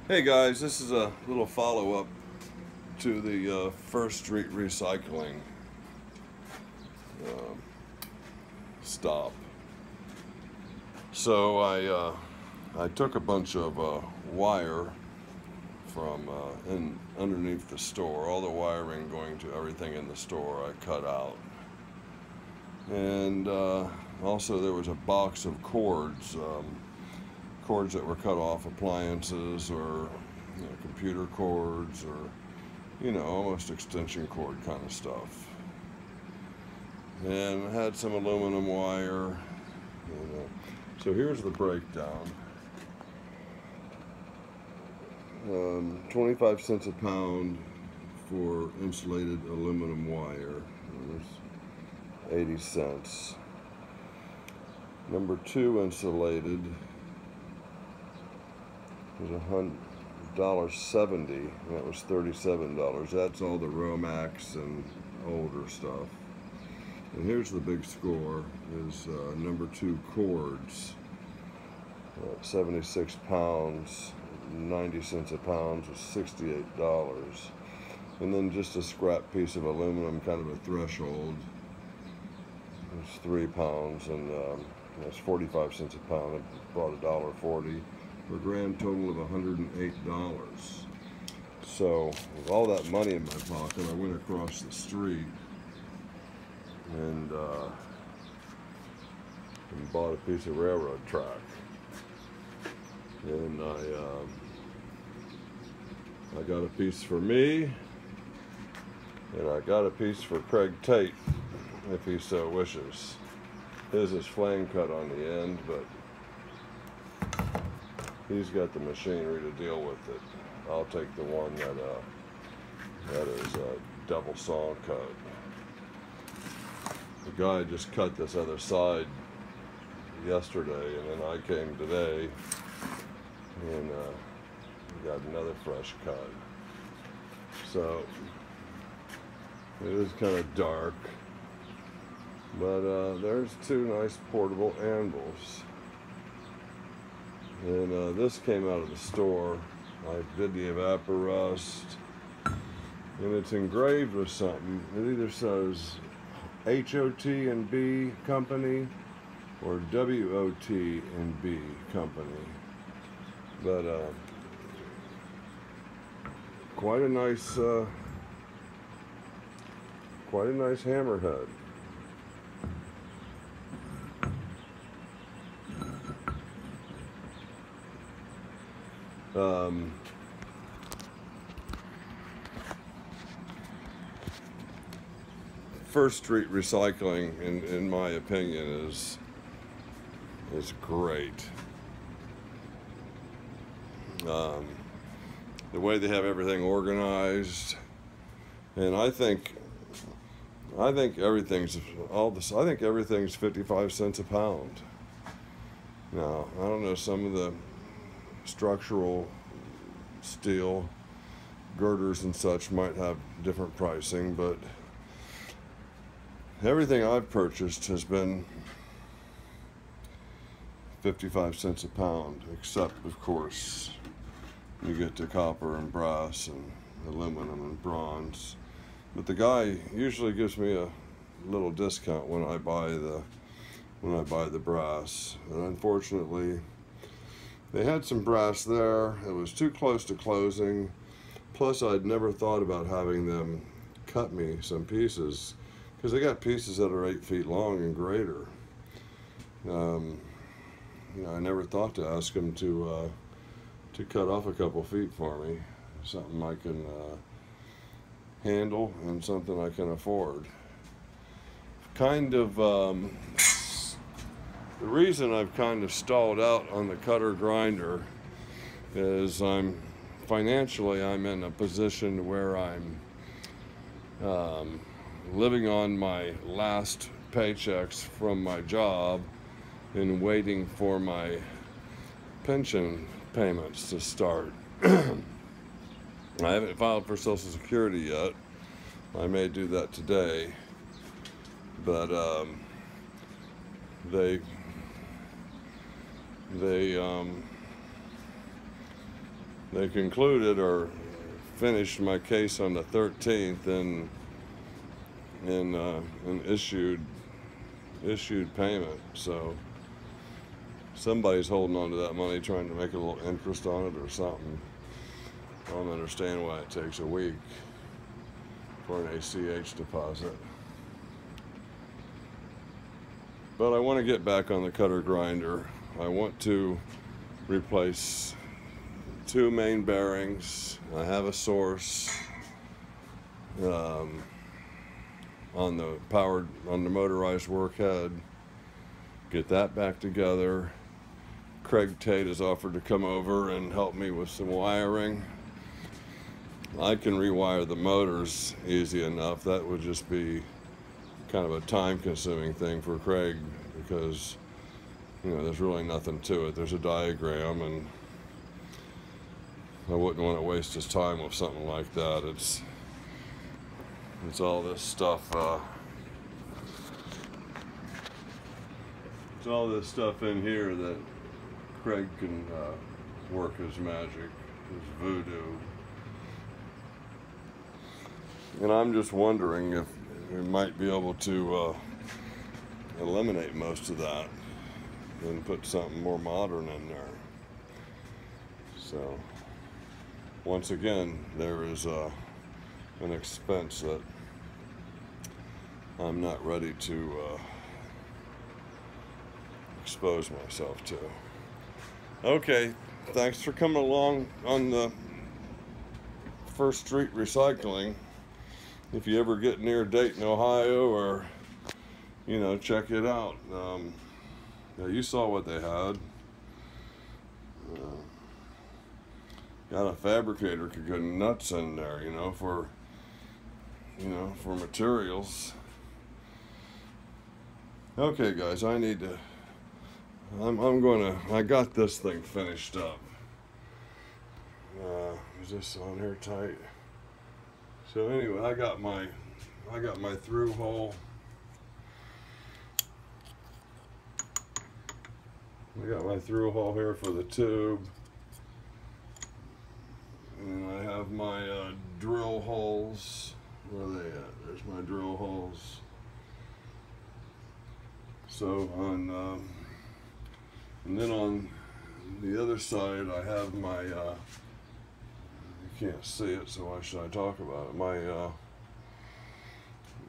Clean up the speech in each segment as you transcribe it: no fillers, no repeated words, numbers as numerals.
Hey guys, this is a little follow-up to the First Street Recycling um, stop. So I took a bunch of wire from in underneath the store. All the wiring going to everything in the store I cut out, and also there was a box of cords. Cords that were cut off appliances or computer cords or almost extension cord kind of stuff. And I had some aluminum wire. So here's the breakdown. 25 cents a pound for insulated aluminum wire. There's 80 cents. Number 2 insulated was $1.70, and that was $37. That's all the Romax and older stuff. And here's the big score: is number 2 cords, 76 pounds, 90 cents a pound was $68. And then just a scrap piece of aluminum, kind of a threshold, it's 3 pounds, and that's 45 cents a pound. It brought $1.40. For a grand total of $108. So with all that money in my pocket, I went across the street and bought a piece of railroad track. And I got a piece for me, and I got a piece for Craig Tate, if he so wishes. His is flame cut on the end, but he's got the machinery to deal with it. I'll take the one that is double saw cut. The guy just cut this other side yesterday, and then I came today and got another fresh cut. So it is kind of dark, but there's 2 nice portable anvils. And this came out of the store. I did the evaporust, and it's engraved with something. It either says HOT&B Company or WOT&B Company. But quite a nice hammerhead. First Street Recycling, in my opinion, is great. The way they have everything organized, and I think everything's all this. I think everything's 55 cents a pound. Now I don't know, some of the structural steel girders and such might have different pricing, but everything I've purchased has been 55 cents a pound, except of course you get to copper and brass and aluminum and bronze. But the guy usually gives me a little discount when I buy the brass, and unfortunately they had some brass there. It was too close to closing. Plus, I'd never thought about having them cut me some pieces, because they got pieces that are 8 feet long and greater. I never thought to ask them to cut off a couple feet for me. Something I can handle and something I can afford. The reason I've kind of stalled out on the cutter grinder is financially I'm in a position where I'm living on my last paychecks from my job and waiting for my pension payments to start. I haven't filed for Social Security yet. I may do that today, but they concluded or finished my case on the 13th and issued payment. So somebody's holding on to that money, trying to make a little interest on it or something. I don't understand why it takes a week for an ACH deposit. But I want to get back on the cutter grinder. I want to replace 2 main bearings. I have a source on the motorized workhead. Get that back together. Craig Tate has offered to come over and help me with some wiring. I can rewire the motors easy enough. That would just be kind of a time-consuming thing for Craig because, you know, there's really nothing to it. There's a diagram, and I wouldn't want to waste his time with something like that. It's all this stuff. It's all this stuff in here that Craig can work his magic, his voodoo. And I'm just wondering if we might be able to eliminate most of that and put something more modern in there. So, once again, there is an expense that I'm not ready to expose myself to. Okay, thanks for coming along on the First Street Recycling. If you ever get near Dayton, Ohio, or, you know, check it out. Yeah, you saw what they had. Got a fabricator could go nuts in there, you know, for materials. Okay, guys, I need to. I got this thing finished up. Is this on here tight? So anyway, I got my through hole. I got my through hole here for the tube, and I have my drill holes. Where are they at? There's my drill holes. So and then on the other side, I have my. You can't see it, so why should I talk about it? My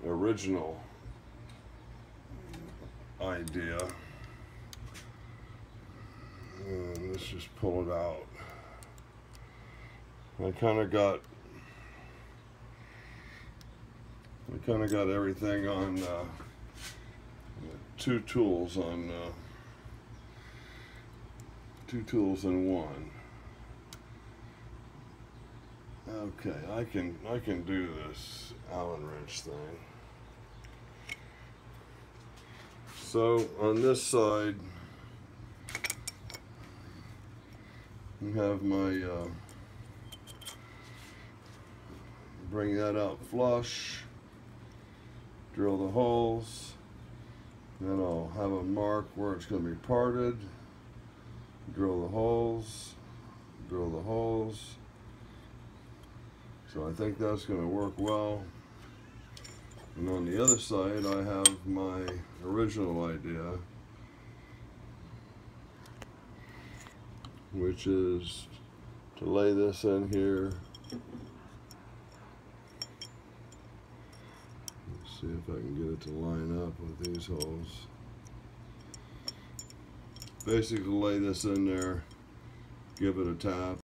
original idea. And let's just pull it out. I kind of got everything on 2 tools on 2 tools in one. Okay, I can do this Allen wrench thing. So on this side, you have my bring that out flush, drill the holes, then I'll have a mark where it's going to be parted, drill the holes, drill the holes. So I think that's going to work well. And on the other side, I have my original idea, which is to lay this in here. Let's see if I can get it to line up with these holes. Basically lay this in there, give it a tap,